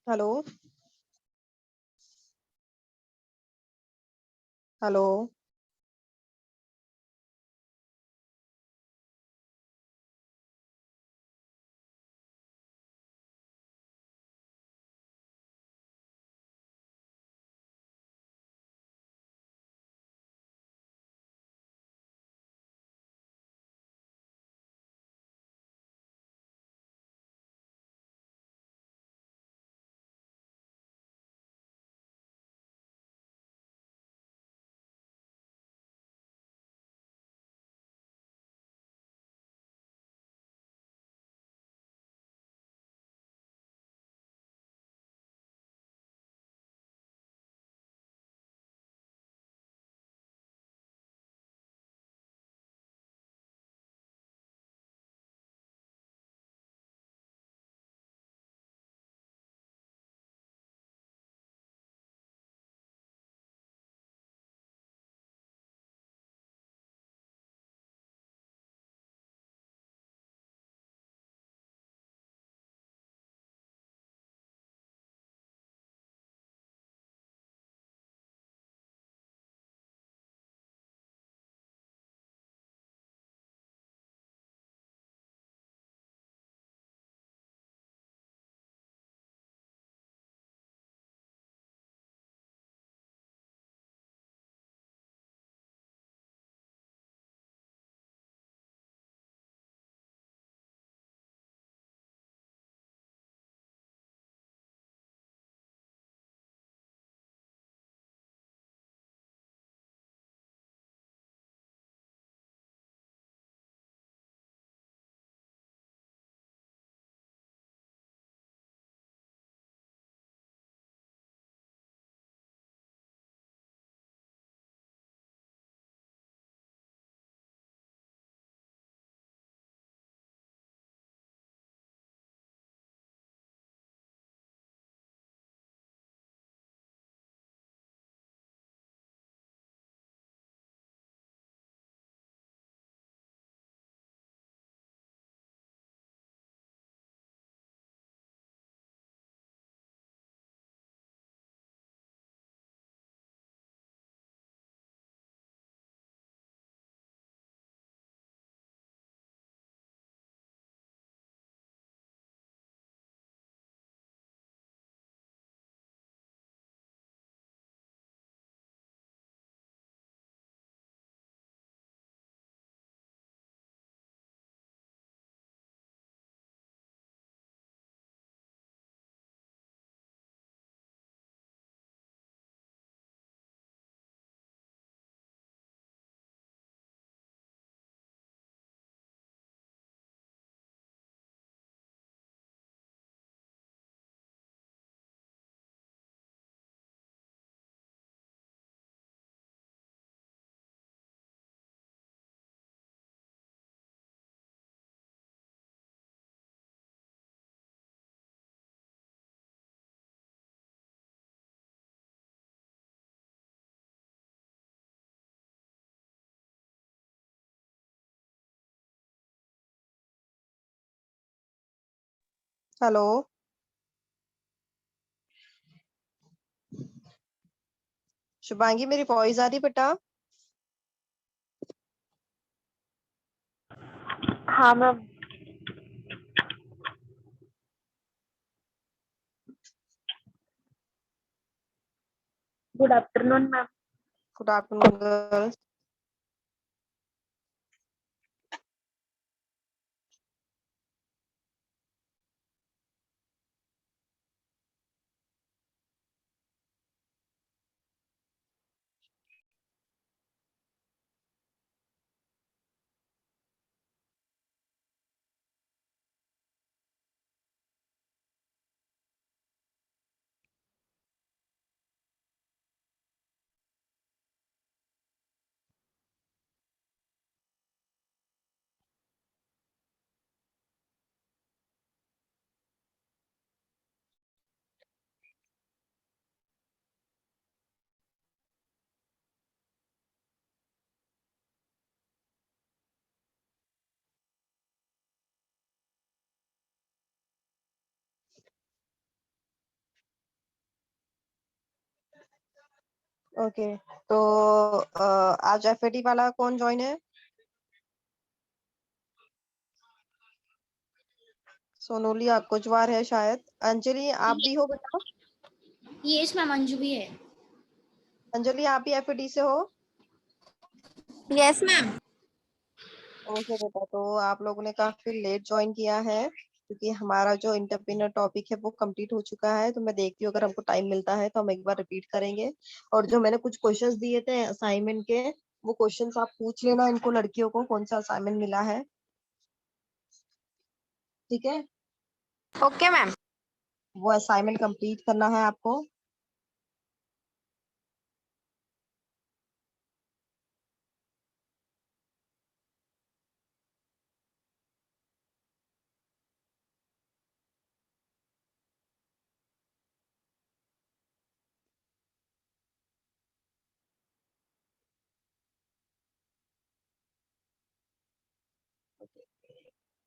Hello. Hello. Hello. Shubhangi, मेरी voice आ रही बेटा? हाँ ma'am. Good afternoon ma'am. Good afternoon girls. Okay, तो आज एफएटी वाला कौन ज्वाइन है? सोनोली कुजवार है शायद। अंजलि आप भी हो बेटा? यस मैम, अंजू भी है। अंजलि आप भी एफएटी से हो? Yes ma'am. ओके बेटा, तो आप लोगों ने काफी लेट ज्वाइन किया है क्योंकि हमारा जो इंटरपिनर टॉपिक है वो कंप्लीट हो चुका है। तो मैं देखती हूँ अगर हमको टाइम मिलता है तो हम एक बार रिपीट करेंगे। और जो मैंने कुछ क्वेश्चंस दिए थे असाइनमेंट के, वो क्वेश्चंस आप पूछ लेना इनको, लड़कियों को कौन सा असाइनमेंट मिला है, ठीक है? Okay ma'am. वो असाइनमेंट कंप्लीट करना है आपको।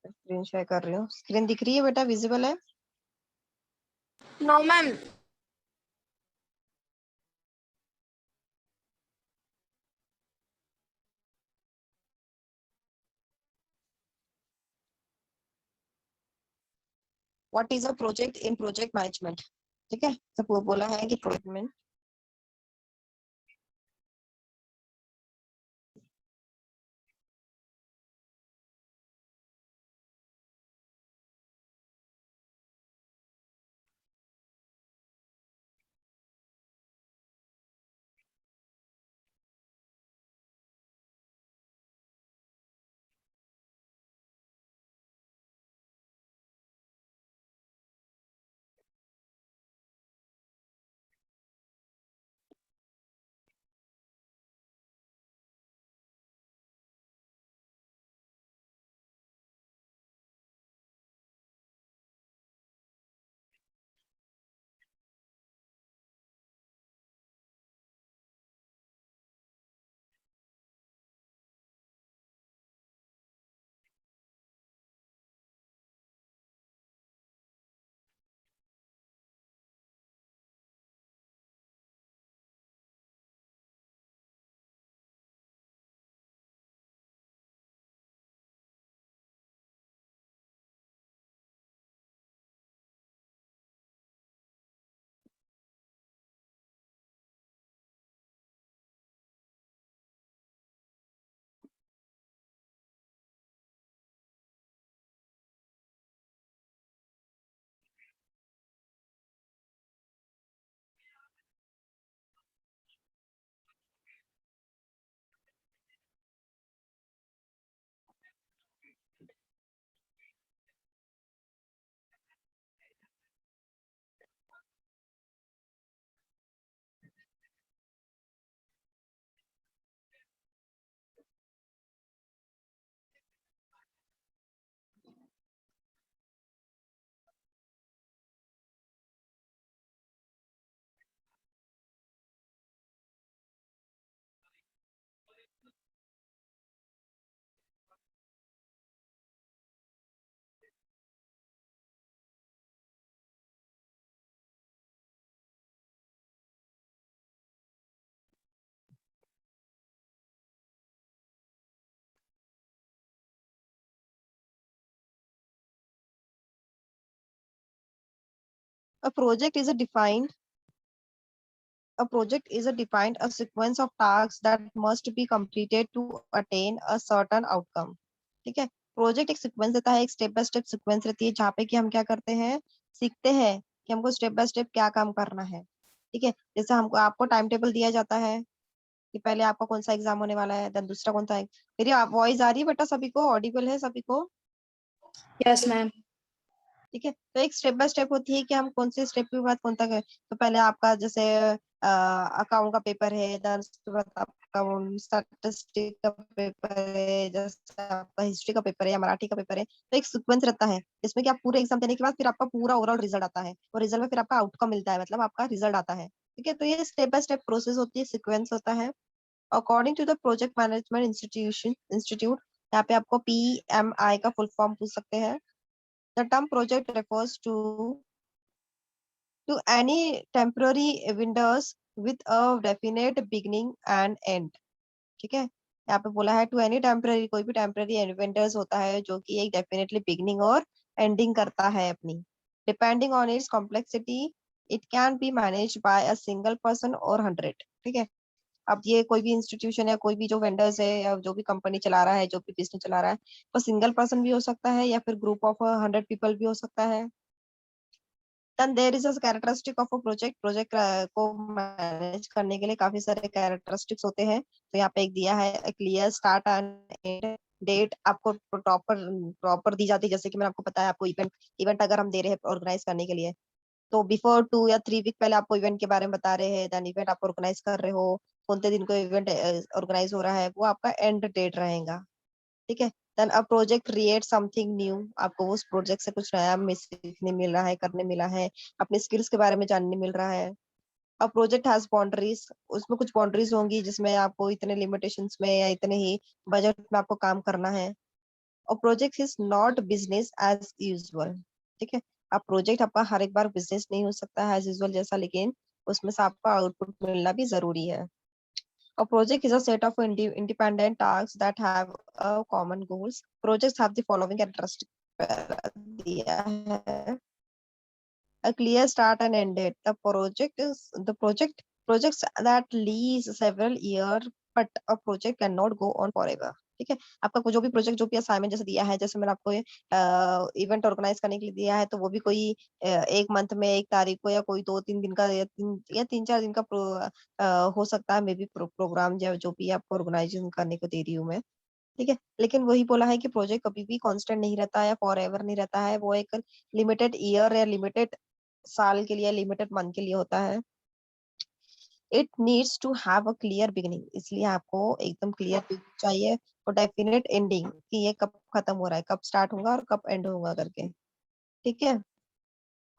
स्क्रीन शेयर कर रही हूँ। स्क्रीन दिख रही है बेटा, विजिबल है? No ma'am. What is a project in project management? ठीक है, तो वो बोला है कि प्रोजेक्ट में a project is a defined a project is a defined a sequence of tasks that must be completed to attain a certain outcome। ठीक है, प्रोजेक्ट एक सीक्वेंस देता है, एक स्टेप बाय स्टेप सीक्वेंस रहती है जहाँ पे कि हम क्या करते हैं, सीखते हैं कि हमको स्टेप बाय स्टेप क्या काम करना है। ठीक है, जैसे हमको आपको टाइम टेबल दिया जाता है कि पहले आपका कौन सा एग्जाम होने वाला है, देन दूसरा कौन सा है। मेरी वॉइस आ रही है बेटा? सभी को ऑडिबल है? सभी को? Yes ma'am. ठीक है, तो एक स्टेप बाय स्टेप होती है कि हम कौन से स्टेप के बाद कौन तक है। तो पहले आपका जैसे अकाउंट का पेपर है, देन उसके बाद आपका स्टैटिस्टिक का पेपर है, जैसे आपका हिस्ट्री का पेपर है या मराठी का पेपर है। तो एक सीक्वेंस रहता है जिसमें कि आप पूरे एग्जाम देने के बाद फिर आपका पूरा ओवरऑल रिजल्ट आता है, और रिजल्ट में फिर आपका आउटकम मिलता है, मतलब आपका रिजल्ट आता है। ठीक है, तो ये स्टेप बाय स्टेप प्रोसेस होती है, सीक्वेंस होता है। According to the project management institute, यहाँ पे आपको PMI का फुल फॉर्म पूछ सकते हैं। The term project refers to to any temporary vendors with a definite beginning and end. ठीक है, यहाँ पे बोला है टू एनी टेम्पररी, कोई भी टेम्पररी वेंडर्स होता है जो कि एक डेफिनेटली बिगिनिंग और एंडिंग करता है अपनी, depending on it's complexity it can be manage by a single person और 100। ठीक है, अब ये कोई भी इंस्टीट्यूशन या कोई भी जो वेंडर्स है या जो भी कंपनी चला रहा है, जो भी बिजनेस चला रहा है, वो सिंगल पर्सन भी हो सकता है या फिर ग्रुप ऑफ 100 पीपल भी हो सकता है। Then there is a characteristic of a project, project को मैनेज करने के लिए काफी सारे कैरेक्टरिस्टिक्स होते हैं। तो यहाँ पे एक दिया है clear start and end date, आपको प्रॉपर प्रॉपर दी जाती है। जैसे कि मैंने आपको बताया, आपको इवेंट इवेंट अगर हम दे रहे हैं ऑर्गेनाइज करने के लिए, तो बिफोर 2 या 3 वीक पहले आपको इवेंट के बारे में बता रहे हैं, देन इवेंट आप ऑर्गेनाइज कर रहे हो, कौन से दिन को इवेंट ऑर्गेनाइज हो रहा है, वो आपका एंड डेट रहेगा। ठीक है, then a project create something new, आपको उस प्रोजेक्ट से कुछ नया सीखने मिल रहा है, करने मिला है, अपने स्किल्स के बारे में जानने मिल रहा है। अ प्रोजेक्ट हैज बाउंड्रीज, उसमें कुछ बाउंड्रीज होंगी जिसमें आपको इतने लिमिटेशंस में या इतने ही बजट में आपको काम करना है। और project is not business as usual. ठीक है, अब प्रोजेक्ट आपका हर एक बार बिजनेस नहीं हो सकता है एज यूजुअल जैसा, लेकिन उसमें से आपका आउटपुट मिलना भी जरूरी है। A project is a set of independent tasks that have a common goals. Projects have the following characteristics. दिया है, a clear start and end date. The projects that leads several years, but a project cannot go on forever. ठीक है, आपका जो भी project, जो भी assignment जैसे दिया है, जैसे मैंने आपको इवेंट ऑर्गेनाइज करने के लिए दिया है, तो वो भी कोई एक मंथ में 1 तारीख को, या कोई 2-3 दिन का, या 3-4 दिन का हो सकता है मे बी प्रोग्राम, या जो भी आपको ऑर्गेनाइजेशन करने को दे रही हूँ मैं। ठीक है, लेकिन वही बोला है कि प्रोजेक्ट कभी भी कांस्टेंट नहीं रहता है, फॉर एवर नहीं रहता है, वो एक लिमिटेड ईयर या लिमिटेड साल के लिए, लिमिटेड मंथ के लिए होता है। It needs to have a clear beginning, इसलिए आपको एकदम क्लियर चाहिए, और डेफिनेट एंडिंग कि ये कब खत्म हो रहा है, कब स्टार्ट होगा और कब एंड होगा करके। ठीक है,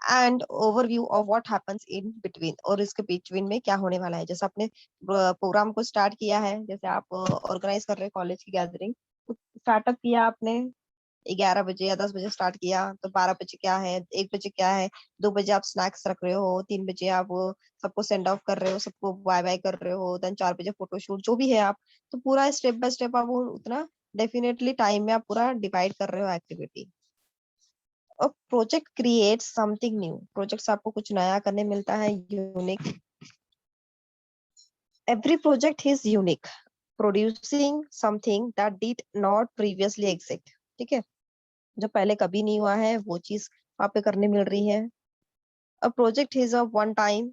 and overview of what happens in between, और इसके बिटवीन में क्या होने वाला है। जैसे आपने प्रोग्राम को स्टार्ट किया है, जैसे आप ऑर्गेनाइज कर रहे हैं कॉलेज की गैदरिंग, तो स्टार्टअप किया आपने 11 बजे या 10 बजे स्टार्ट किया, तो 12 बजे क्या है, 1 बजे क्या है, 2 बजे आप स्नैक्स रख रहे हो, 3 बजे आप सबको सेंड ऑफ कर रहे हो, सबको बाय बाय कर रहे हो, देन 4 बजे फोटोशूट, जो भी है आप, तो पूरा स्टेप बाय स्टेप आप वो उतना डेफिनेटली टाइम में आप पूरा डिवाइड कर रहे हो एक्टिविटी। और project create something new, project से आपको कुछ नया करने मिलता है, unique. Every project is unique, producing something that did not previously exist. ठीक है, जो पहले कभी नहीं हुआ है वो चीज वहां पे करने मिल रही है। A project is a one time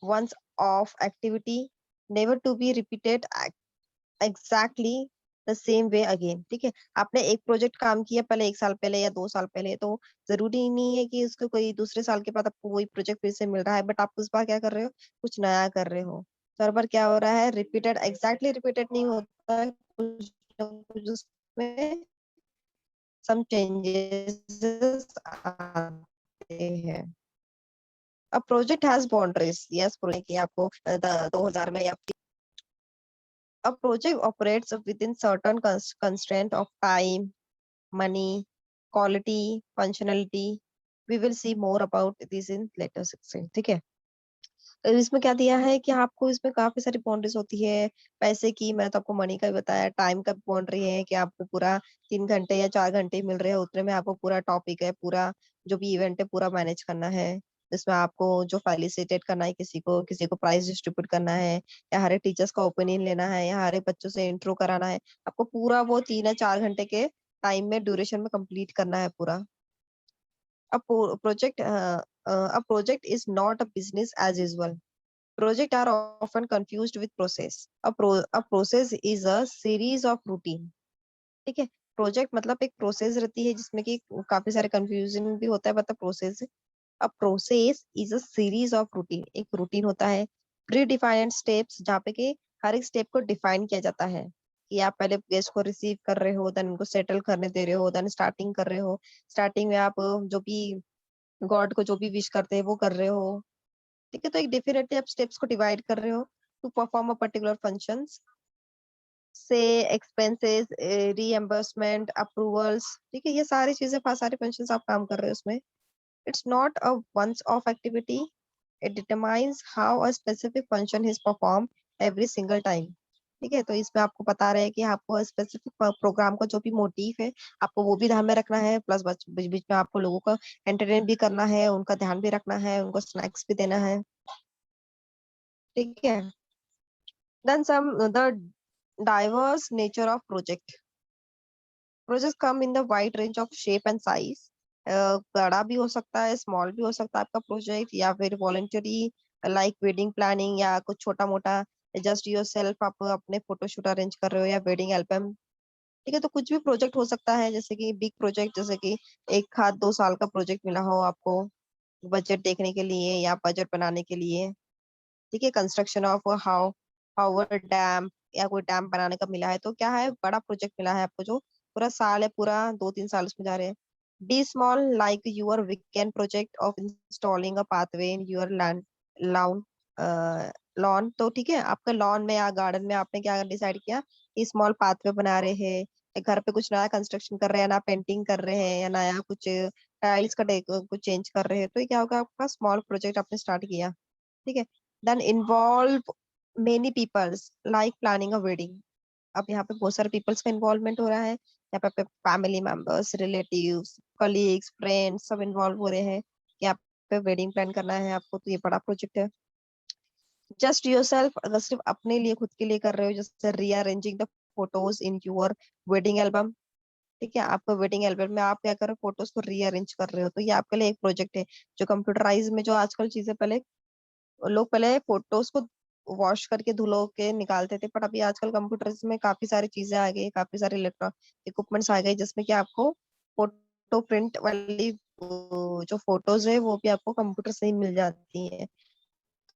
once off activity, never to be repeated exactly the same way again. ठीक है, आपने एक प्रोजेक्ट काम किया पहले 1 साल पहले या 2 साल पहले, तो जरूरी नहीं है कि उसको कोई दूसरे साल के बाद आपको वही प्रोजेक्ट फिर से मिल रहा है, बट आप उस बार क्या कर रहे हो, कुछ नया कर रहे हो। तो हर बार क्या हो रहा है, रिपीटेड, एग्जैक्टली रिपीटेड नहीं होता है, कुछ ना कुछ उसमें सम चेंजेस आते हैं। अब project has boundaries, yes, project की आपको 2000 में या a project operates within certain constraint of time, money, quality, functionality. We will see more about this in later section. ठीक है, तो इसमें क्या दिया है कि आपको इसमें काफी सारी बाउंड्रीज होती है। पैसे की, मैंने तो आपको मनी का भी बताया, टाइम का बाउंड्री है कि आपको पूरा 3 घंटे या 4 घंटे मिल रहे हैं, उतने में आपको पूरा टॉपिक है, पूरा जो भी इवेंट है पूरा मैनेज करना है। जिसमें आपको जो फैसिलिटेट करना है, किसी को प्राइज डिस्ट्रीब्यूट करना है, या हर एक टीचर्स का ओपिनियन लेना है, या हर एक बच्चों से इंट्रो कराना है, आपको पूरा वो 3 या 4 घंटे के टाइम में, ड्यूरेशन में कंप्लीट करना है पूरा। a project a project is not a business as usual. Projects are often confused with process. A process is a series of routine. ठीक है, प्रोजेक्ट मतलब एक प्रोसेस रहती है जिसमें कि काफी सारे कंफ्यूजन भी होता है, मतलब process. A process is a series of routine, एक रूटीन होता है, प्री डिफाइंड स्टेप्स, जहाँ पे कि हर एक स्टेप को डिफाइन किया जाता है कि आप पहले गेस्ट को रिसीव कर रहे हो, देन उनको सेटल करने दे रहे हो, देन स्टार्टिंग कर रहे हो, स्टार्टिंग में आप जो भी गॉड को जो भी विश करते हैं वो कर रहे हो। ठीक है, तो एक डेफिनेटली आप स्टेप्स को डिवाइड कर रहे हो to perform a particular functions, से एक्सपेंसेस, रीएम्बर्समेंट, अप्रूवल्स। ठीक है, ये सारी चीजें, सारे फंक्शंस आप काम कर रहे हो उसमें। It's not a once off activity, It determines how a specific function is performed every single time. ठीक है, तो इसमें आपको बता रहे हैं कि आपको स्पेसिफिक प्रोग्राम का जो भी मोटिव है आपको वो भी ध्यान में रखना है, प्लस बीच बीच में आपको लोगों का एंटरटेन भी करना है, उनका ध्यान भी रखना है, उनको स्नैक्स भी देना है। ठीक है। Then the diverse nature of project. Projects come in the wide range of shape and size. बड़ा भी हो सकता है, स्मॉल भी हो सकता है आपका प्रोजेक्ट, या फिर वॉलंटरी लाइक वेडिंग प्लानिंग, या कुछ छोटा मोटा जस्ट योर सेल्फ आप अपने फोटोशूट अरेंज कर रहे हो, या वेडिंग एल्बम। ठीक है, तो कुछ भी प्रोजेक्ट हो सकता है, जैसे कि बिग प्रोजेक्ट, जैसे कि 1 आध 2 साल का प्रोजेक्ट मिला हो आपको बजट देखने के लिए या बजट बनाने के लिए। ठीक है, कंस्ट्रक्शन ऑफ हावर डैम, या कोई डैम बनाने का मिला है, तो क्या है, बड़ा प्रोजेक्ट मिला है आपको जो पूरा साल है, पूरा 2-3 साल उसमें जा रहे हैं। Be small like your weekend project of installing a pathway in your land lawn lawn. तो ठीक है, आपके लॉन में या गार्डन में आपने क्या डिसाइड किया कि स्मॉल पाथवे बना रहे हैं, या घर पे कुछ नया कंस्ट्रक्शन कर रहे हैं, ना पेंटिंग कर रहे हैं, या नया कुछ टाइल्स का कुछ चेंज कर रहे हैं, तो ये क्या होगा, आपका स्मॉल प्रोजेक्ट आपने स्टार्ट किया। ठीक है। Then involve many peoples like planning a wedding. अब यहाँ पे बहुत सारे पीपल्स का इन्वॉल्वमेंट हो रहा है, यहाँ पे family members, relatives, colleagues, friends सब इन्वॉल्व हो रहे हैं कि आप पे वेडिंग प्लान करना है आपको, तो ये बड़ा प्रोजेक्ट है। जस्ट योरसेल्फ, अगर सिर्फ अपने लिए खुद के लिए कर रहे हो, जैसे rearranging the photos in your wedding album. ठीक है, आपका वेडिंग एल्बम में आप क्या कर रहे हो, फोटोज को रीअरेंज कर रहे हो, तो ये आपके लिए एक प्रोजेक्ट है। जो कंप्यूटराइज में जो आजकल चीजें, पहले लोग पहले फोटोज को वॉश करके धुलो के निकालते थे, पर अभी आजकल कंप्यूटर्स में काफी सारी चीजें आ गई, काफी सारे इलेक्ट्रॉनिक इक्विपमेंट्स आ गए, जिसमें कि आपको फोटो प्रिंट वाली जो फोटोज है वो भी आपको कंप्यूटर से ही मिल जाती है।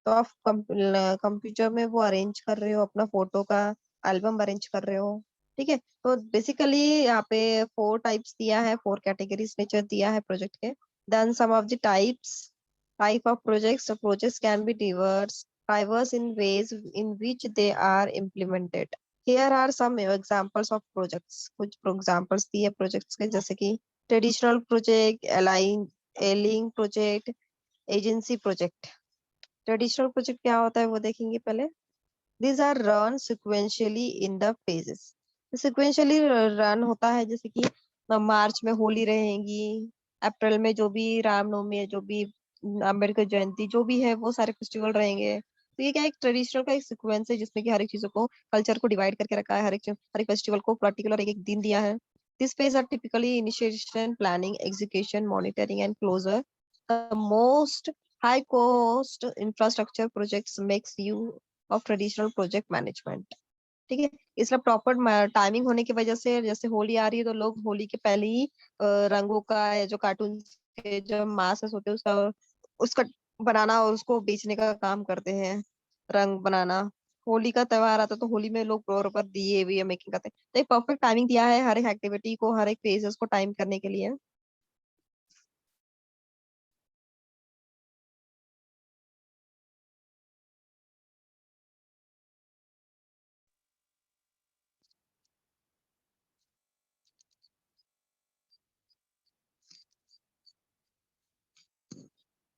तो आप कंप्यूटर में वो अरेंज कर रहे हो, अपना फोटो का एल्बम अरेंज कर रहे हो। ठीक है, तो बेसिकली यहाँ पे 4 टाइप्स दिया है, 4 कैटेगरीज नेचर दिया है प्रोजेक्ट के। Then some of the type of projects, projects can be diverse in ways in which they are implemented. Here are some examples of projects. कुछ examples दिए प्रोजेक्ट्स के, जैसे कि ट्रेडिशनल प्रोजेक्ट, एलिंग project, agency project. Traditional project क्या होता है वो देखेंगे पहले। These are run sequentially in the phases. Sequentially run होता है, जैसे कि मार्च में होली रहेगी, अप्रैल में जो भी रामनवमी है, जो भी अम्बेडकर जयंती जो भी है, वो सारे फेस्टिवल रहेंगे। तो ये क्या एक ट्रेडिशनल का एक सीक्वेंस है, जिसमें कि हर एक चीजों को, कल्चर को डिवाइड करके रखा है, हर एक फेस्टिवल को पर्टिकुलर एक एक दिन दिया है। This phase are typically initiation, planning, execution, monitoring and closure. The most high cost infrastructure projects makes you of traditional project management। ठीक है, इसलिए प्रॉपर टाइमिंग होने की वजह से, जैसे होली आ रही है तो लोग होली के पहले ही रंगों का, या जो कार्टून के जो मास्क होते हैं उसका उसका बनाना और उसको बेचने का काम करते हैं, रंग बनाना। होली का त्योहार आता है तो होली में लोग प्रॉपर दिए हुए मेकिंग करते हैं, तो एक परफेक्ट टाइमिंग दिया है हर एक एक्टिविटी को, हर एक फेजेस को टाइम करने के लिए।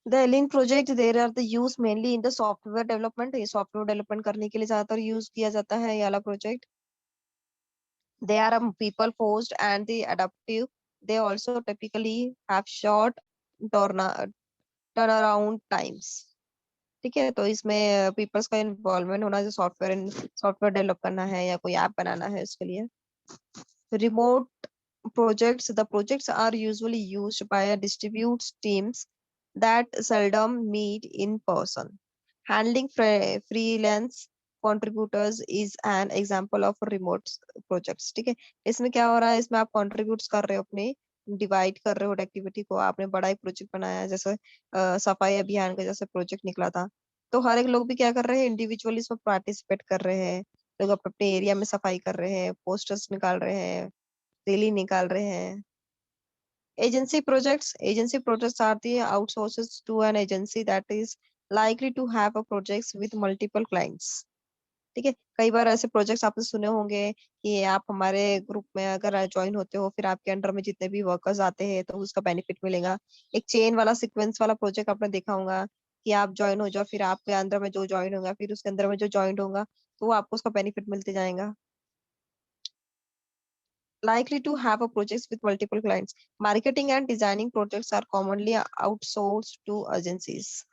The link project there are the use mainly in the software development। ये सॉफ्टवेयर डेवलपमेंट करने के लिए ज्यादातर यूज किया जाता है ये वाला project. They are people forced and the adaptive। They also typically have short turnaround times। ठीक है, तो इसमें पीपल्स का इन्वॉल्वमेंट होना, जो सॉफ्टवेयर डेवलप करना है या कोई ऐप बनाना है उसके लिए। Remote projects, the projects are usually used by a distributed teams that seldom meet in person। Handling freelance contributors is an example of remote projects। ठीक है, इसमें क्या हो रहा है, इसमें आप contributes कर रहे हो, अपने डिवाइड कर रहे हो एक्टिविटी को, आपने बड़ा एक प्रोजेक्ट बनाया है, जैसे सफाई अभियान का जैसे प्रोजेक्ट निकला था, तो हर एक लोग भी क्या कर रहे हैं, इंडिविजुअली इसमें पार्टिसिपेट कर रहे हैं। लोग अपने अपने एरिया में सफाई कर रहे हैं, पोस्टर्स निकाल रहे हैं, रैली निकाल रहे हैं। Agency projects are the outsources to an agency that is likely to have a projects with multiple clients। ठीक है, कई बार ऐसे प्रोजेक्ट्स आपने सुने होंगे कि आप हमारे ग्रुप में अगर ज्वाइन होते हो, फिर आपके अंडर में जितने भी वर्कर्स आते हैं तो उसका बेनिफिट मिलेगा। एक चेन वाला सीक्वेंस वाला प्रोजेक्ट आपने देखा होगा कि आप ज्वाइन हो जाओ, फिर आपके अंदर में जो ज्वाइन होगा, फिर उसके अंदर में जो ज्वाइन होगा, तो वो आपको उसका बेनिफिट मिलते जाएगा. Likely to have a projects with multiple clients. Marketing and designing projects are commonly outsourced to agencies.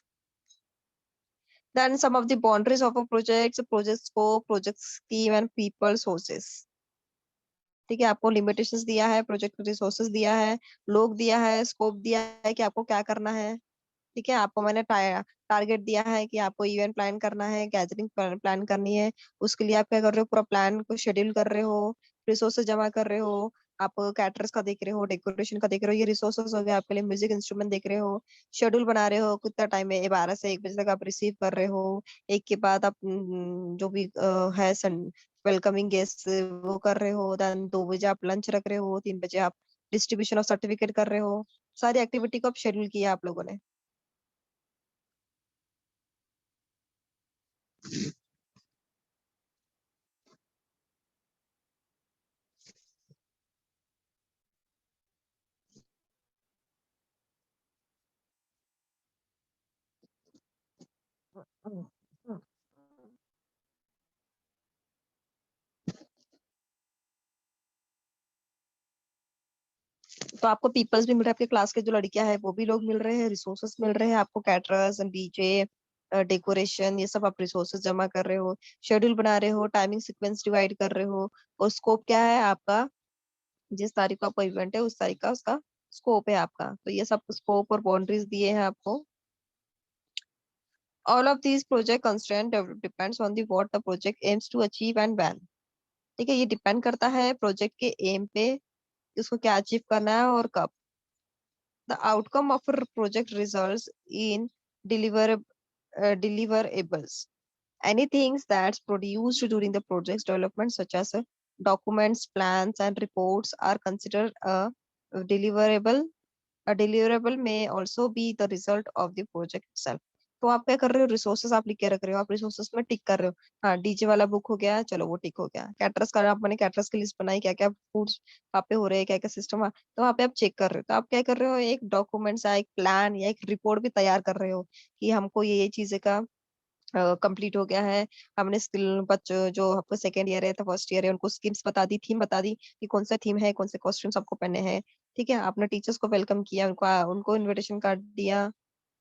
Then some of the boundaries of a project scope, project scheme and people sources. ठीक है, आपको limitations दिया है, project resources दिया है, लोग दिया है, स्कोप दिया है कि आपको क्या करना है. ठीक है, आपको मैंने टारगेट दिया है कि आपको इवेंट प्लान करना है, गैदरिंग प्लान करनी है. उसके लिए आप क्या कर रहे हो, पूरा प्लान को शेड्यूल कर रहे हो, रिसोर्सेज जमा कर रहे हो, आप कैटरर्स का देख रहे हो, डेकोरेशन का देख रहे हो, ये रिसोर्सेज हो गए आपके लिए. म्यूजिक इंस्ट्रूमेंट देख रहे हो, शेड्यूल बना रहे हो, कितना टाइम है, 12 से 1 बजे तक आप रिसीव कर रहे हो. एक के बाद आप जो भी है वेलकमिंग गेस्ट वो कर रहे हो. देन 2 बजे आप लंच रख रहे हो, 3 बजे आप डिस्ट्रीब्यूशन ऑफ सर्टिफिकेट कर रहे हो. सारी एक्टिविटी को आप शेड्यूल किया आप लोगों ने. हम्म, हम्म. तो आपको पीपल्स भी मिल रहे हैं, आपके क्लास के जो लड़कियां हैं वो भी लोग मिल रहे हैं, रिसोर्सेस मिल रहे हैं आपको, कैटरर्स एंड डीजे, डेकोरेशन, ये सब आप रिसोर्सेस जमा कर रहे हो, शेड्यूल बना रहे हो, टाइमिंग सीक्वेंस डिवाइड कर रहे हो. और स्कोप क्या है आपका, जिस तारीख को आपका इवेंट है उस तारीख का उसका स्कोप है आपका. तो ये सब स्कोप और बाउंड्रीज दिए हैं आपको. All of these project constraint depends on the what the project aims to achieve and when. ठीक है, ये डिपेंड करता है प्रोजेक्ट के एम पे कि उसको क्या अचीव करना है और कब. The outcome of a project results in deliverables. Anything that's produced during the project's development, such as documents, plans, and reports, are considered a deliverable. A deliverable may also be the result of the project itself. तो आप क्या कर रहे हो, resources आप लिख के रख रहे हो, आप रिसोर्सेस में टिक कर रहे हो. हाँ, डीजे वाला बुक हो गया, चलो वो टिक हो गया. कैटरर्स का आप मैंने कैटरर्स की लिस्ट बनाई, क्या क्या फूड्स वहाँ पे हो रहे हैं, क्या क्या सिस्टम है, तो वहाँ पे आप चेक कर रहे हो. तो आप क्या कर रहे हो, एक डॉक्यूमेंट्स या एक प्लान या एक रिपोर्ट भी तैयार कर रहे हो कि हमको ये चीजें का कंप्लीट हो गया है. हमने स्किल बच्चों जो आपको सेकंड ईयर है तो फर्स्ट ईयर है उनको स्कीम्स बता दी, थीम बता दी कि कौन सा थीम है, कौन से कॉस्ट्यूम्स आपको पहने हैं. ठीक है, आपने टीचर्स को वेलकम किया, उनको उनको इनविटेशन कार्ड दिया.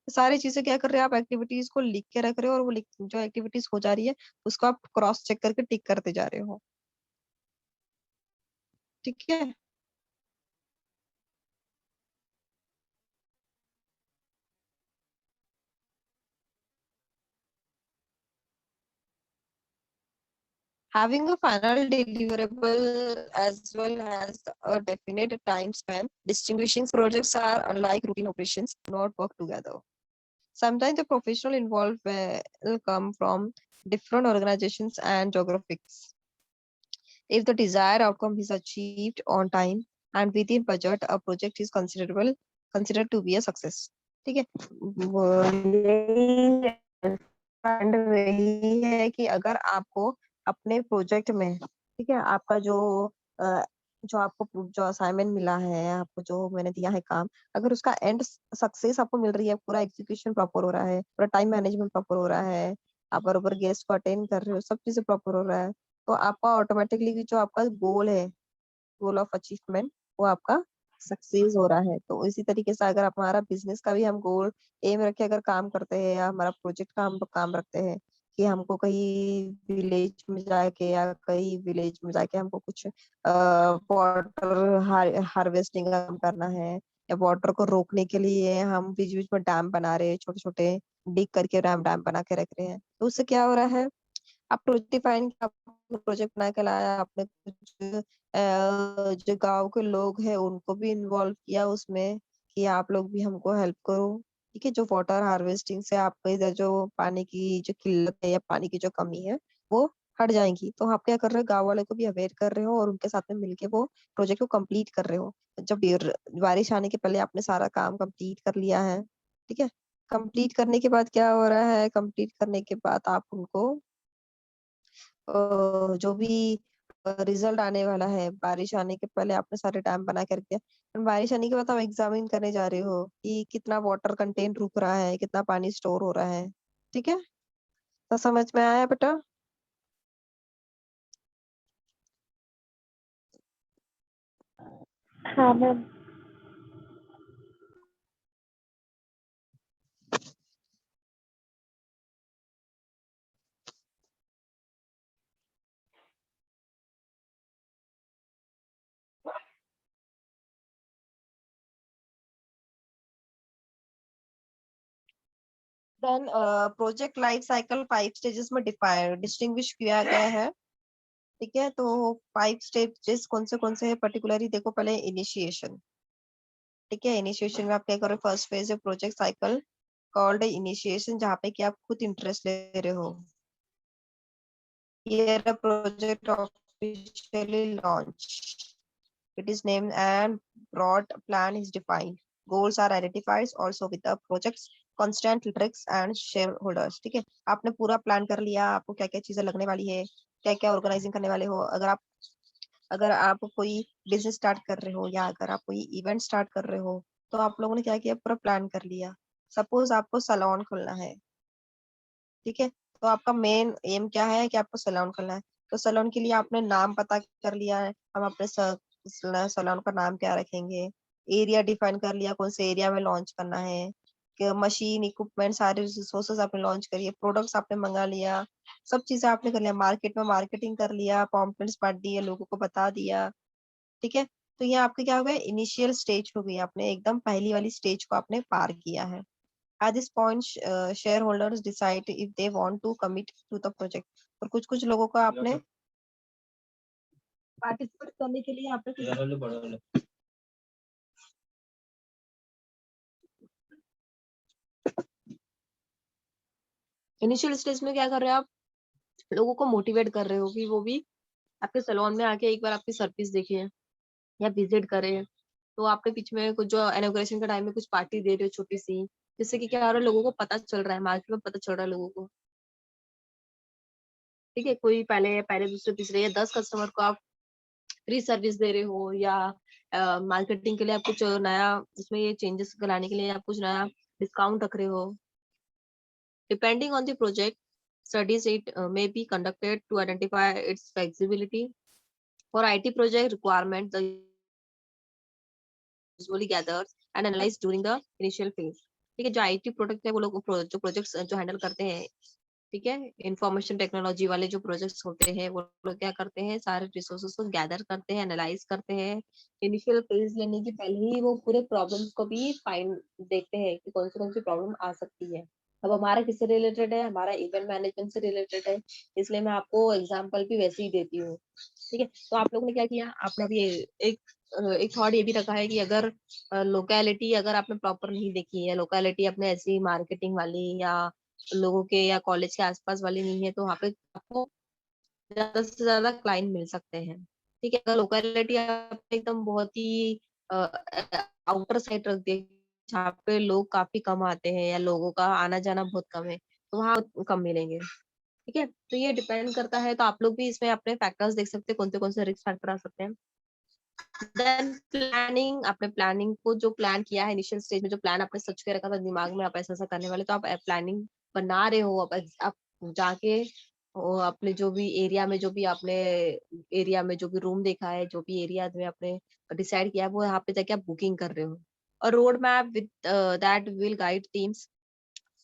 सारी चीजें क्या कर रहे हो आप, एक्टिविटीज को लिख के रख रहे हो, और वो जो एक्टिविटीज हो जा रही है उसको आप क्रॉस चेक करके टिक करते जा रहे हो. ठीक है. Having a final deliverable as well as a definite time span distinguishing projects are unlike routine operations not work together. Sometimes the professional involved will come from different organizations and geographics. If the desired outcome is achieved on time and within budget, a project is considered to be a success. ठीक है, fund रही है कि अगर आपको अपने project में, ठीक है, आपका जो आपको जो असाइनमेंट मिला है, आपको जो मैंने दिया है काम, अगर उसका एंड सक्सेस आपको मिल रही है, पूरा एग्जीक्यूशन प्रॉपर हो रहा है, पूरा टाइम मैनेजमेंट प्रॉपर हो रहा है, आप बरोबर गेस्ट को अटेंड कर रहे हो, सब चीजें प्रॉपर हो रहा है, तो आपका ऑटोमेटिकली जो आपका गोल है, गोल ऑफ अचीवमेंट, वो आपका सक्सेस हो रहा है. तो इसी तरीके से अगर आप हमारा बिजनेस का भी हम गोल एम रखे अगर काम करते हैं, या हमारा प्रोजेक्ट का हम लोग काम रखते हैं कि हमको कहीं विलेज में जाके या कहीं विलेज में जाके हमको कुछ वाटर हार्वेस्टिंग का काम करना है, या वाटर को रोकने के लिए हम बीच बीच में डैम बना रहे हैं, छोटे छोटे डिग करके डैम डैम बना के रख रहे हैं, तो उससे क्या हो रहा है, आप प्रोजेक्ट डिफाइन प्रोजेक्ट बना के लाया आपने, कुछ जो गांव के लोग हैं उनको भी इन्वॉल्व किया उसमें कि आप लोग भी हमको हेल्प करो. ठीक है, जो वाटर हार्वेस्टिंग से आपको इधर जो पानी की जो किल्लत है या पानी की जो कमी है वो हट जाएंगी. तो आप क्या कर रहे हो, गांव वाले को भी अवेयर कर रहे हो और उनके साथ में मिलके वो प्रोजेक्ट को कंप्लीट कर रहे हो. जब बारिश आने के पहले आपने सारा काम कंप्लीट कर लिया है. ठीक है, कंप्लीट करने के बाद क्या हो रहा है, कंप्लीट करने के बाद आप उनको जो भी रिजल्ट आने वाला है, बारिश आने के पहले आपने सारे डैम बना के रख दिया, और बारिश आने के बाद आप एग्जामिन करने जा रहे हो कि कितना वाटर कंटेंट रुक रहा है, कितना पानी स्टोर हो रहा है। ठीक है, तो समझ में आया बेटा? हाँ मैम। Then project life cycle 5 stages में डिस्टिंग्विश किया गया है। ठीक है, तो 5 स्टेजेस कौन से है पर्टिकुलरली देखो। पहले इनिशिएशन। ठीक है, इनिशिएशन में आप क्या करो, फर्स्ट फेज है प्रोजेक्ट साइकिल कॉल्ड इनिशिएशन, जहाँ पे कि आप खुद इंटरेस्ट ले रहे हो। Here a project officially launched. It is named and broad plan is defined. Goals are identified also with the project's constant tricks and shareholders. ठीक है, आपने पूरा प्लान कर लिया, आपको क्या क्या चीजें लगने वाली है, क्या क्या ऑर्गेनाइजिंग करने वाले हो। अगर आप कोई बिजनेस स्टार्ट कर रहे हो या अगर आप कोई इवेंट स्टार्ट कर रहे हो, तो आप लोगों ने क्या किया, पूरा प्लान कर लिया। सपोज आपको सैलून खोलना है। ठीक है, तो आपका मेन एम क्या है कि आपको सैलून खोलना है। तो सैलून के लिए आपने नाम पता कर लिया है, हम अपने सैलून का नाम क्या रखेंगे। एरिया डिफाइन कर लिया, कौन से एरिया में लॉन्च करना है। मशीन इक्विपमेंट सारे रिसोर्सेज आपने लॉन्च करिए, प्रोडक्ट्स आपने मंगा लिया, सब चीजें आपने कर लिया। मार्केट में मार्केटिंग कर लिया, पॉम्पलेट्स बांट दिए, लोगों को बता दिया। ठीक है, तो ये आपके क्या हो गया, इनिशियल स्टेज हो गई, आपने एकदम पहली वाली स्टेज को आपने पार किया है। At this point, shareholders decide if they want to commit to the project. और कुछ लोगों को आपने पार्टिसिपेट करने के लिए आपने इनिशियल स्टेज में क्या कर रहे हो, आप लोगों को मोटिवेट कर रहे हो कि वो भी आपके सैलून में आके एक बार आपकी सर्विस देखें या विजिट करें। तो आपके बीच में कुछ जो इनॉग्रेशन के टाइम में कुछ पार्टी दे रहे हो छोटी सी, जिससे कि क्या हो रहा है, लोगों को पता चल रहा है, मार्केट में पता चल रहा है लोगों को। ठीक है, कोई पहले पहले दूसरे तीसरे या 10 कस्टमर को आप फ्री सर्विस दे रहे हो, या मार्केटिंग के लिए आप कुछ नया उसमें ये चेंजेस कराने के लिए आप कुछ नया डिस्काउंट रख रहे हो। Depending on the project studies, it may be conducted to identify its feasibility. For IT project requirement, the usually gathered and analyzed during the initial phase. ठीक है, जो IT प्रोडक्ट है वो लोग जो प्रोजेक्ट्स जो हैंडल करते हैं, ठीक है, इंफॉर्मेशन टेक्नोलॉजी वाले जो प्रोजेक्ट्स होते हैं, वो लोग क्या करते हैं, सारे रिसोर्सेस को गैदर करते हैं, एनालाइज करते हैं। इनिशियल फेज लेने के पहले ही वो पूरे प्रॉब्लम्स को भी फाइंड देखते हैं कि कौन सी प्रॉब्लम आ सकती है। अब हमारा किससे रिलेटेड है, हमारा इवेंट मैनेजमेंट से रिलेटेड है, इसलिए मैं आपको एग्जांपल भी वैसे ही देती हूँ। ठीक है, तो आप लोगों ने क्या किया, आपने अभी एक एक थॉट ये भी रखा है कि अगर लोकेलिटी अगर आपने प्रॉपर नहीं देखी है, लोकेलिटी अपने ऐसी मार्केटिंग वाली या लोगों के या कॉलेज के आसपास वाली नहीं है, तो वहाँ पे आपको ज्यादा से ज्यादा क्लाइंट मिल सकते हैं। ठीक है, अगर लोकेलिटी आपने एकदम बहुत ही आउटर साइड रख दी, जहाँ पे लोग काफी कम आते हैं या लोगों का आना जाना बहुत कम है, तो वहाँ कम मिलेंगे। ठीक है, तो ये डिपेंड करता है, तो आप लोग भी इसमें अपने फैक्टर्स देख सकते हैं, कौन से रिस्क फैक्टर आ सकते हैं। देन प्लानिंग, आपने प्लानिंग को जो प्लान किया है इनिशियल स्टेज में, जो प्लान आपने सोच के रखा था दिमाग में आप ऐसा ऐसा करने वाले, तो आप प्लानिंग बना रहे हो। आप जाके अपने जो भी एरिया में जो भी रूम देखा है, जो भी एरिया में आपने डिसाइड किया है, वो यहाँ पे जाके आप बुकिंग कर रहे हो। और road map with that will guide teams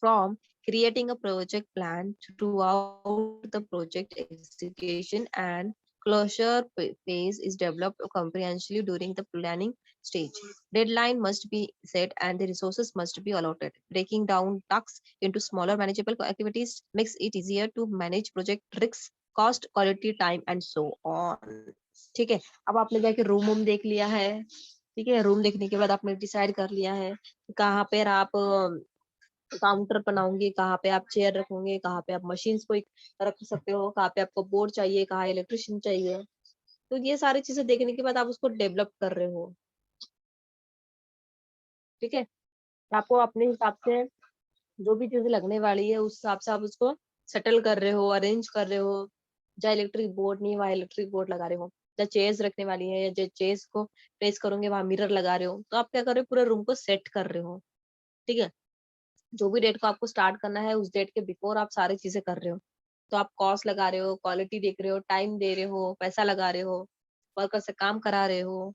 from creating a project plan throughout the project execution and closure phase is developed comprehensively during the planning stage. Deadline must be set and the resources must be allotted. Breaking down tasks into smaller manageable activities makes it easier to manage project risks, cost, quality, time and so on. ठीक है, अब आपने जाके room देख लिया है। ठीक है, रूम देखने के बाद आपने डिसाइड कर लिया है कहाँ पर आप काउंटर बनाओगे, कहाँ पे आप चेयर रखोगे, कहाँ पे आप मशीन्स को रख सकते हो, कहाँ पे आपको बोर्ड चाहिए, कहाँ इलेक्ट्रिशियन चाहिए। तो ये सारी चीजें देखने के बाद आप उसको डेवलप कर रहे हो। ठीक है, आपको अपने हिसाब से जो भी चीजें लगने वाली है उस हिसाब से आप उसको सेटल कर रहे हो, अरेंज कर रहे हो। जहाँ इलेक्ट्रिक बोर्ड नहीं वहाँ इलेक्ट्रिक बोर्ड लगा रहे हो, जहाँ चेयर्स रखने वाली है या जो चेयर्स को प्लेस करोगे वहां मिरर लगा रहे हो। तो आप क्या कर रहे हो, पूरे रूम को सेट कर रहे हो। ठीक है, जो भी डेट को आपको स्टार्ट करना है उस डेट के बिफोर आप सारी चीजें कर रहे हो। तो आप कॉस्ट लगा रहे हो, क्वालिटी देख रहे हो, टाइम दे रहे हो, पैसा लगा रहे हो, वर्कर से काम करा रहे हो।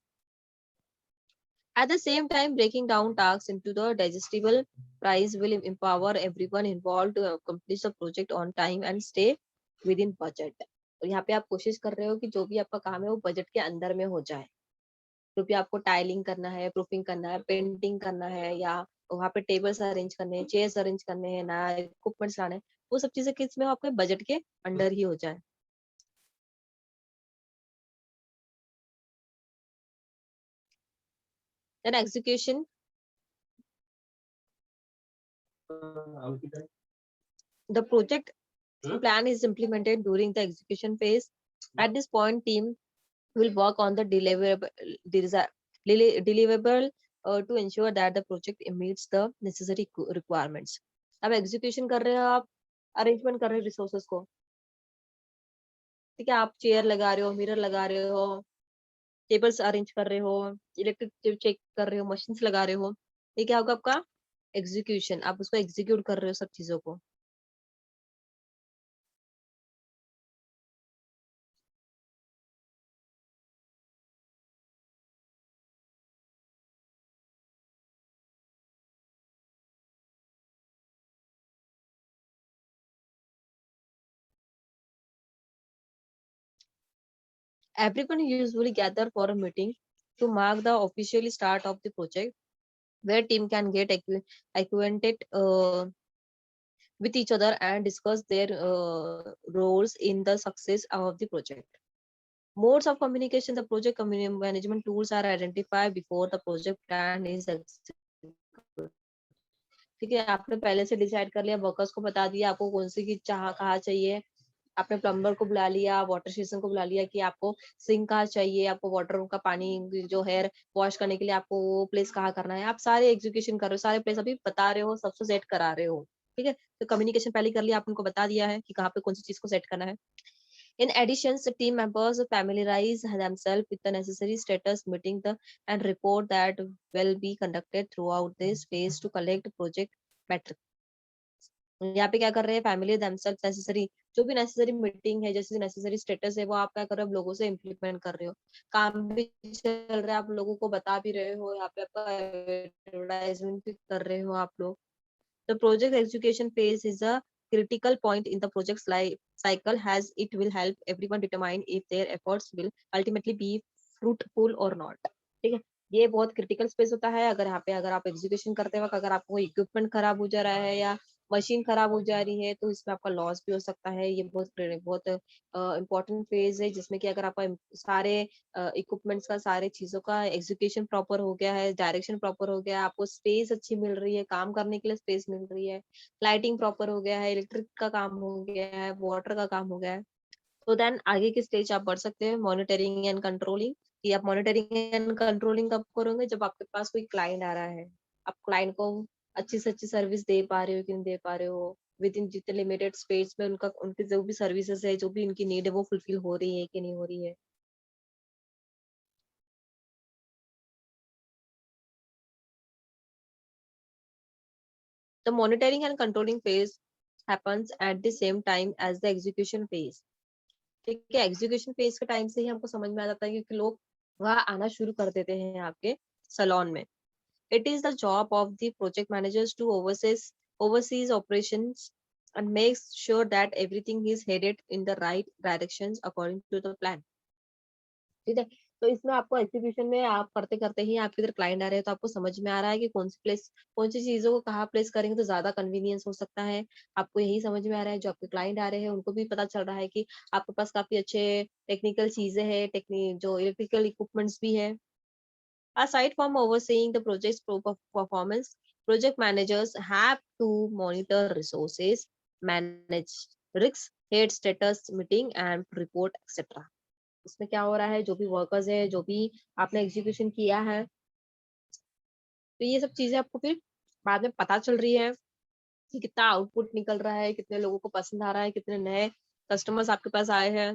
At the same time, breaking down tasks into the digestible price will empower everyone involved to accomplish the project on time and stay within budget. और यहाँ पे आप कोशिश कर रहे हो कि जो भी आपका काम है वो बजट के अंदर में हो जाए। जो भी आपको टाइलिंग करना है, प्रूफिंग करना है, पेंटिंग करना है, या वहाँ पे टेबल्स अरेंज करने हैं, चेयर्स अरेंज करने हैं, नया इक्विपमेंट्स लाने हैं, वो सब चीजें किस में आपके बजट के अंडर ही हो जाए। Then execution. The project plan is implemented during the execution phase. At this point, team will work on the deliverable to ensure that the project meets the necessary requirements. अब execution कर रहे हो आप, arrangement कर रहे हो resources को। ठीक है, आप चेयर लगा रहे हो, मिरर लगा रहे हो, टेबल्स अरेंज कर रहे हो, इलेक्ट्रिक चेक कर रहे हो, मशीन्स लगा रहे हो। ये क्या होगा आपका एग्जीक्यूशन, आप उसको एग्जीक्यूट कर रहे हो सब चीजों को। Everyone usually gather for a meeting to mark the official start of the project, where team can get acquainted with each other and discuss their roles in the success of the project. Modes of communication, the project management tools are identified before the project plan is executed. ठीक है, आपने पहले से decide कर लिया, workers को बता दिया आपको कौन सी की कहाँ चाहिए, आपने प्लम्बर को बुला लिया, वाटर स्टेशन को बुला लिया कि आपको सिंक कहाँ चाहिए, आपको वाटर का पानी जो हेयर वॉश करने के लिए आपको वो प्लेस कहाँ करना है, आप सारे एग्जीक्यूशन कर रहे हो, सारे प्लेस अभी बता रहे हो, सबसे सेट करा रहे हो। ठीक है, तो कम्युनिकेशन पहले कर लिया, आप उनको बता दिया है कि कहाँ पे कौन सी चीज को सेट करना है। In addition, the team members familiarize themselves with the necessary status meeting and report that will be conducted throughout this phase to collect project metrics. यहाँ पे क्या कर रहे हैं, फैमिली themselves नेसेसरी, जो भी नेसेसरी मीटिंग है, जैसे नेसेसरी स्टेटस है, वो आप क्या कर रहे हो, लोगों से इम्प्लीमेंट कर रहे हो। काम भी चल रहा है, आप लोगों को बता भी रहे हो, यहाँ पे आपका एडवर्टाइजमेंट भी कर रहे हो आप लोग। The project execution phase is a critical point in the project's life cycle, as it will help everyone determine if their efforts will ultimately be fruitful or not. ठीक है, ये बहुत क्रिटिकल स्पेस होता है। अगर यहाँ पे अगर आप एग्जीक्यूशन करते वक्त अगर आपको इक्विपमेंट खराब हो जा रहा है या मशीन खराब हो जा रही है तो इसमें आपका लॉस भी हो सकता है। ये बहुत बहुत इंपॉर्टेंट फेज है जिसमें कि अगर आपका सारे इक्विपमेंट्स का, सारे चीजों का एग्जीक्यूशन प्रॉपर हो गया है, डायरेक्शन प्रॉपर हो गया है, आपको स्पेस अच्छी मिल रही है, काम करने के लिए स्पेस मिल रही है, लाइटिंग प्रॉपर हो गया है, इलेक्ट्रिक का काम हो गया है, वाटर का काम हो गया है, तो देन आगे की स्टेज आप बढ़ सकते हैं मॉनिटरिंग एंड कंट्रोलिंग। कि आप मॉनिटरिंग एंड कंट्रोलिंग कब करोगे, जब आपके पास कोई क्लाइंट आ रहा है, आप क्लाइंट को अच्छी से अच्छी सर्विस दे पा रहे हो कि नहीं दे पा रहे हो, विद इन जितने लिमिटेड स्पेस में उनका उनकी जो भी सर्विसेज है, जो भी इनकी नीड है वो फुलफिल हो रही है कि नहीं हो रही है। The monitoring and controlling phase happens at the same time as the execution phase. ठीक है, एग्जीक्यूशन फेज के टाइम से ही हमको समझ में आ जाता है क्योंकि लोग वहाँ आना शुरू कर देते हैं आपके सलोन में। It is the job of the project managers to oversees operations and makes sure that everything is headed in the right directions according to the plan. ठीक है, तो इसमें आपको एग्जीक्यूशन में आप करते करते ही आपके इधर क्लाइंट आ रहे हैं तो आपको समझ में आ रहा है कि कौन सी प्लेस, कौन सी चीजों को कहाँ प्लेस करेंगे तो ज्यादा कन्वीनियंस हो सकता है। आपको यही समझ में आ रहा है, जो आपके क्लाइंट आ रहे हैं उनको भी पता चल रहा है कि आपके पास काफी अच्छे टेक्निकल चीजें हैं, टेक्निक जो इलेक्ट्रिकल इक्विपमेंट्स भी है। Aside from overseeing the project's performance, project managers have to monitor resources, manage risks, head status meeting and report etc. इसमें क्या हो रहा है, जो भी वर्कर्स है, जो भी आपने एग्जीक्यूशन किया है, तो ये सब चीजें आपको फिर बाद में पता चल रही है कि कितना आउटपुट निकल रहा है, कितने लोगों को पसंद आ रहा है, कितने नए कस्टमर्स आपके पास आए हैं.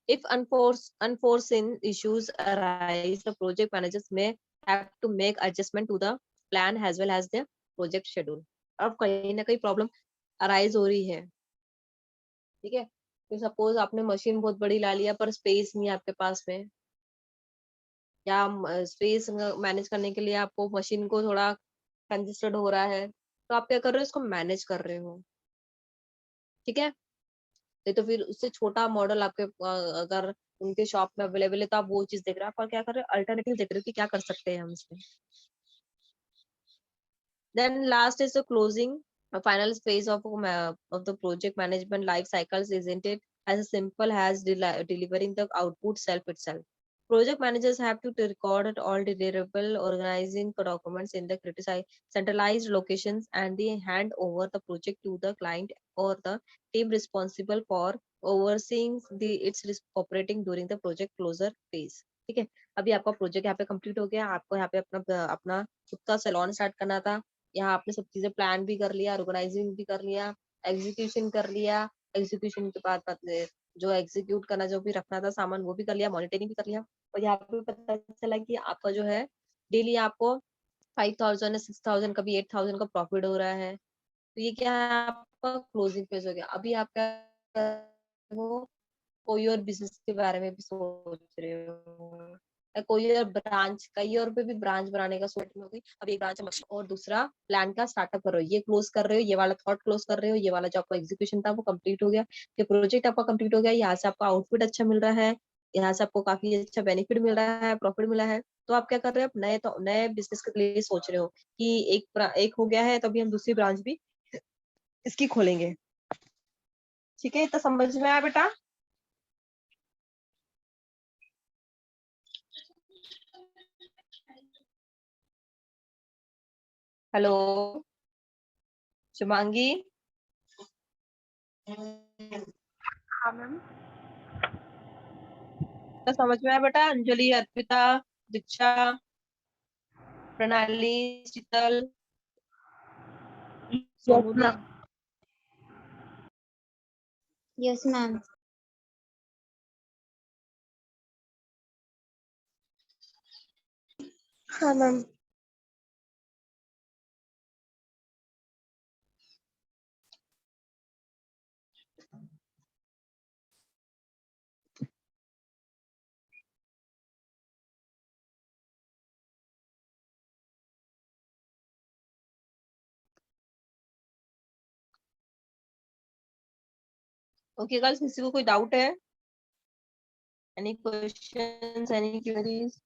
If unforeseen issues arise, the project managers may have to make adjustment to the plan as well as the project schedule. अब कहीं ना कहीं प्रॉब्लम अराइज हो रही है, ठीक है. तो सपोज आपने मशीन बहुत बड़ी ला लिया पर स्पेस नहीं है आपके पास में, या स्पेस मैनेज करने के लिए आपको मशीन को थोड़ा कंजेस्टेड हो रहा है, तो आप क्या कर रहे हो, इसको मैनेज कर रहे हो, ठीक है. नहीं तो फिर उससे छोटा मॉडल आपके अगर उनके शॉप में अवेलेबल है तो आप वो चीज देख रहे हो. आप क्या कर रहे हो, अल्टरनेटिव देख रहे हो कि क्या कर सकते हैं हम इसमें. Then last is the closing, a final phase of the project management life cycles, isn't it? As simple as delivering the output self itself. Project managers have to record all deliverable organizing documents in the centralized locations and they hand over the project to the client or the team responsible for overseeing its operating during the project closure phase. ठीक है. अभी आपका project यहाँ पे complete हो गया, आपको यहाँ पे अपना खुद का सैलून स्टार्ट करना था. यहाँ आपने सब चीजें प्लान भी कर लिया, ऑर्गेनाइजिंग भी कर लिया, एग्जीक्यूशन कर लिया. एग्जीक्यूशन के बाद जो एग्जीक्यूट करना, जो भी रखना था सामान वो भी कर लिया, मॉनिटरिंग भी कर लिया. और यहाँ पे पता चला कि आपका जो है डेली आपको 5,000 6,000 कभी 8,000 का प्रॉफिट हो रहा है. तो ये क्या है, आपका क्लोजिंग फेज हो गया. अभी आप क्या कर रहे हो, कोई और बिजनेस के बारे में भी सोच रहे हो, या कोई और ब्रांच, कई और पे भी ब्रांच बनाने का सोच रहे हो. अब एक ब्रांच और दूसरा प्लान का स्टार्टअप कर रहे हो, ये क्लोज कर रहे हो, ये वाला थॉट क्लोज कर रहे हो, ये वाला जो आपका एग्जीक्यूशन था वो कंप्लीट हो गया, ये प्रोजेक्ट आपका कंप्लीट हो गया, यहाँ से आपका आउटपुट अच्छा मिल रहा है, यहाँ से आपको काफी अच्छा बेनिफिट मिल रहा है, प्रॉफिट मिला है. तो आप क्या कर रहे हो, नए बिजनेस के लिए सोच रहे हो कि एक हो गया है तो अभी हम दूसरी ब्रांच भी इसकी खोलेंगे. ठीक है, इतना समझ में आया बेटा? हेलो शुभांगी, हाँ मैम. तो समझ में आया बेटा? अंजलि, अर्पिता, दीक्षा, प्रणाली, शीतल, Yes सोनूली. ma'am. Yes, ma'am. हाँ मैम. ओके गर्ल्स, किसी को कोई डाउट है? Any questions, any queries?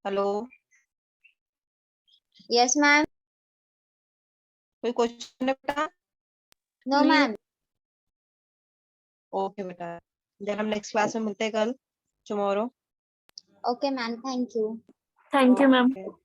Hello, Yes, ma'am. कोई क्वेश्चन है बेटा? No, ma'am. ओके बेटा, देन हम नेक्स्ट क्लास में मिलते हैं कल, tomorrow. Okay, ma'am. Thank you. Thank you ma'am. Okay.